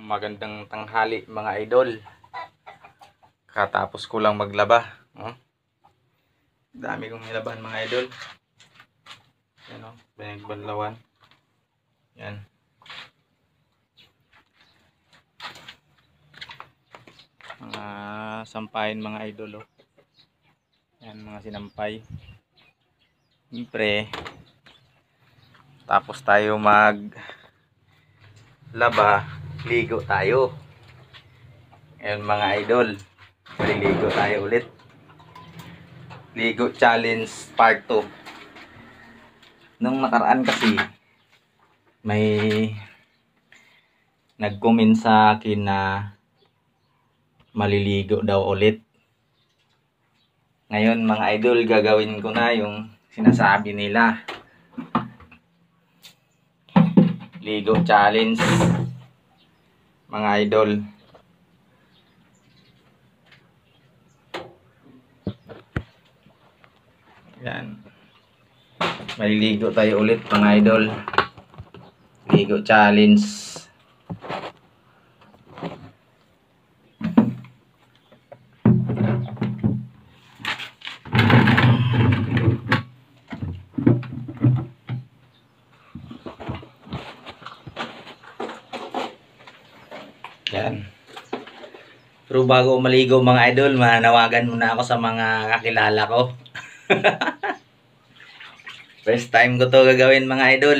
Magandang tanghali mga idol. Katapos ko lang maglaba. Dami kong nilaban mga idol. Yan o, pinagbanlawan. Yan. Mga sampahin mga idol o. Yan mga sinampay. Siyempre, tapos tayo maglaba, ligo tayo. Ayan mga idol, maliligo tayo ulit. Ligo challenge part 2. Nung nakaraan kasi may nag-comment sa akin na maliligo daw ulit. Ngayon mga idol, gagawin ko na yung sinasabi nila. Ligo challenge mga idol. Yan. Maliligo tayo ulit mga idol. Ligo challenge. Yan. Pero bago maligo mga idol, manawagan muna ako sa mga kakilala ko. First time ko to gagawin mga idol.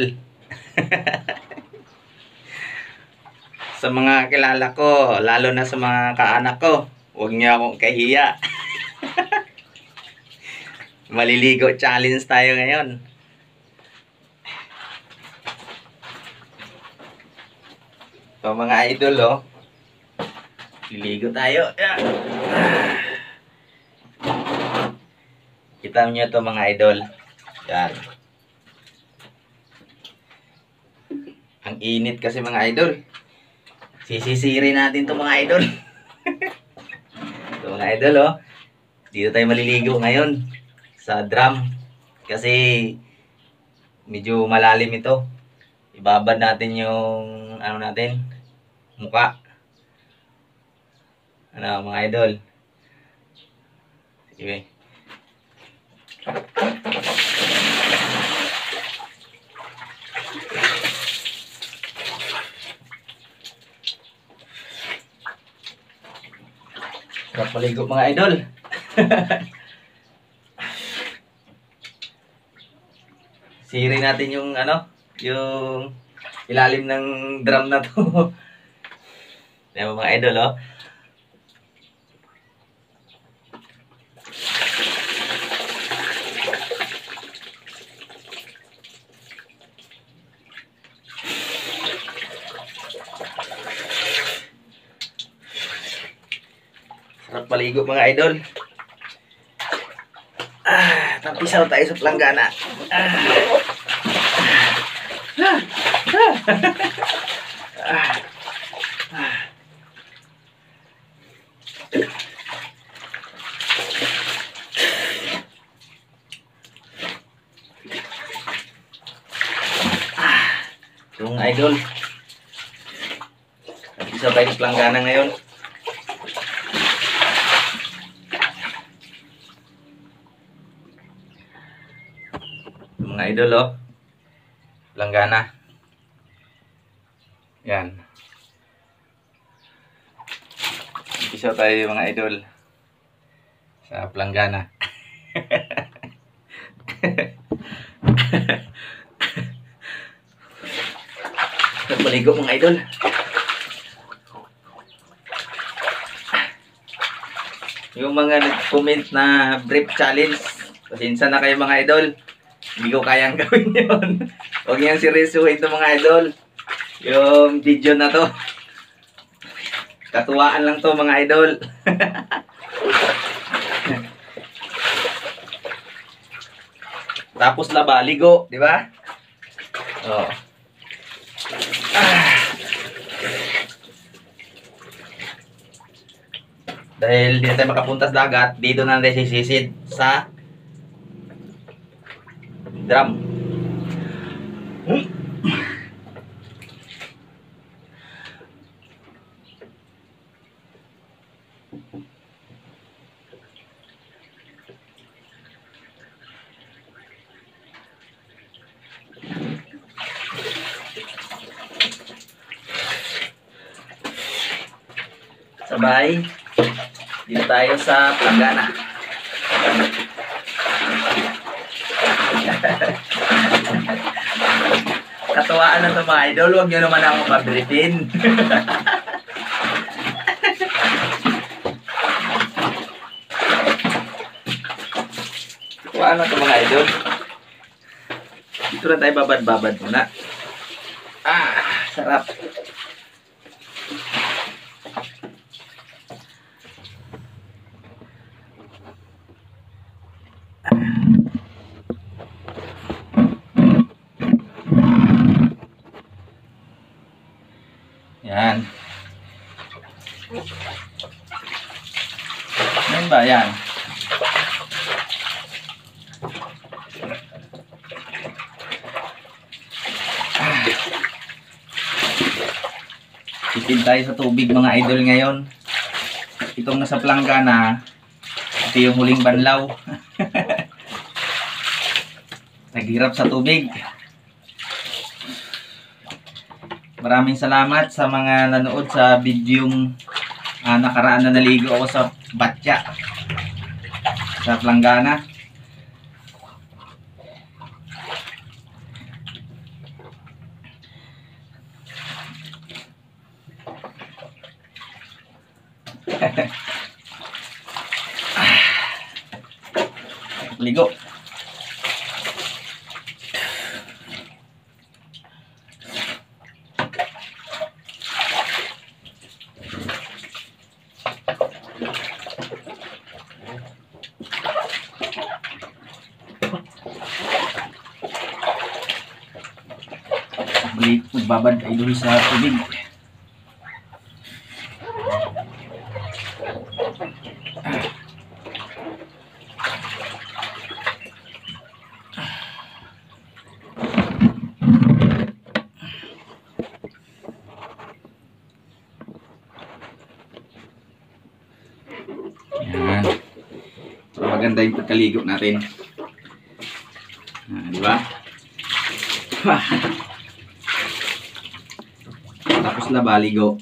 Sa mga kilala ko, lalo na sa mga kaanak ko, huwag niyo akong kahiya. Maliligo challenge tayo ngayon. So mga idol oh, liligo tayo. Kita niyo to mga idol. Yan. Ang init kasi mga idol. Sisisirin natin to mga idol. So mga idol oh, dito tayo maliligo ngayon sa drum. Kasi medyo malalim ito. Ibabad natin yung ano natin, muka. Ano mga idol? Sige. Sarap maligo mga idol. Sirin natin yung ano, yung ilalim ng drum na to. Yan mga idol oh. Sarap maligo mga idol. Tampisaw tayo sa planggana. Yung idol, tampisaw tayo sa planggana ngayon. Mga idol oh, planggana. Yan. Isa tayo mga idol sa planggana. Maligo mga idol. Yung mga nag-comment na brief challenge, pasensya na kayo mga idol. Hindi ko kayang gawin yun. Huwag niyang seryosohin ito mga idol. Yung video na to, katuwaan lang to mga idol. Tapos laba, ligo, di ba? Oh. Dahil hindi tayo makapunta sa dagat, dito na tayo sisisid sa drum. sabay. Dito tayo sa Planggana. Katuwaan na ito mga idol. Huwag nyo naman ako pabritin. Katuwaan na ito mga idol. Dito na tayo babad-babad muna. Sarap. Yan. Yan ba? Yan. Tipid tayo sa tubig mga idol ngayon. Itong nasa Planggana, ito yung huling banlaw. Naghirap sa tubig. Maraming salamat sa mga nanood sa videong nakaraan na naligo ako sa Batya sa Planggana. Ligo. Magbabad tayo doon sa tubig. Yan. So, maganda yung pagkaligo natin. Di ba? Tapos na baligo.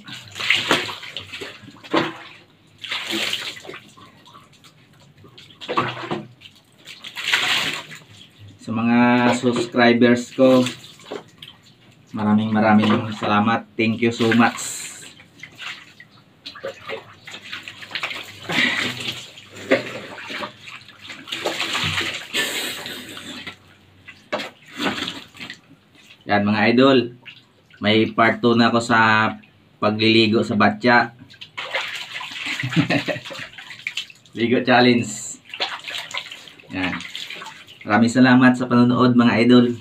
Sa mga subscribers ko, maraming salamat. Thank you so much. Yan mga idol, may part 2 na ako sa pagliligo sa Batya. Ligo challenge. Yan. Maraming salamat sa panonood mga idol.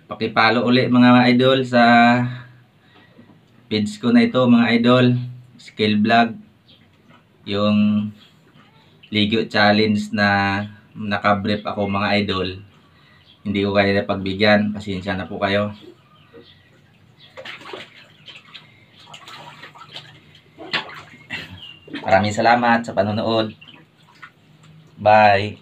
Pakipalo ulit mga idol sa page ko na ito mga idol. Skill Vlog. Yung ligo challenge na nakabrief ako mga idol. Hindi ko kaya pagbigyan. Pasensya na po kayo. Maraming salamat sa panonood. Bye.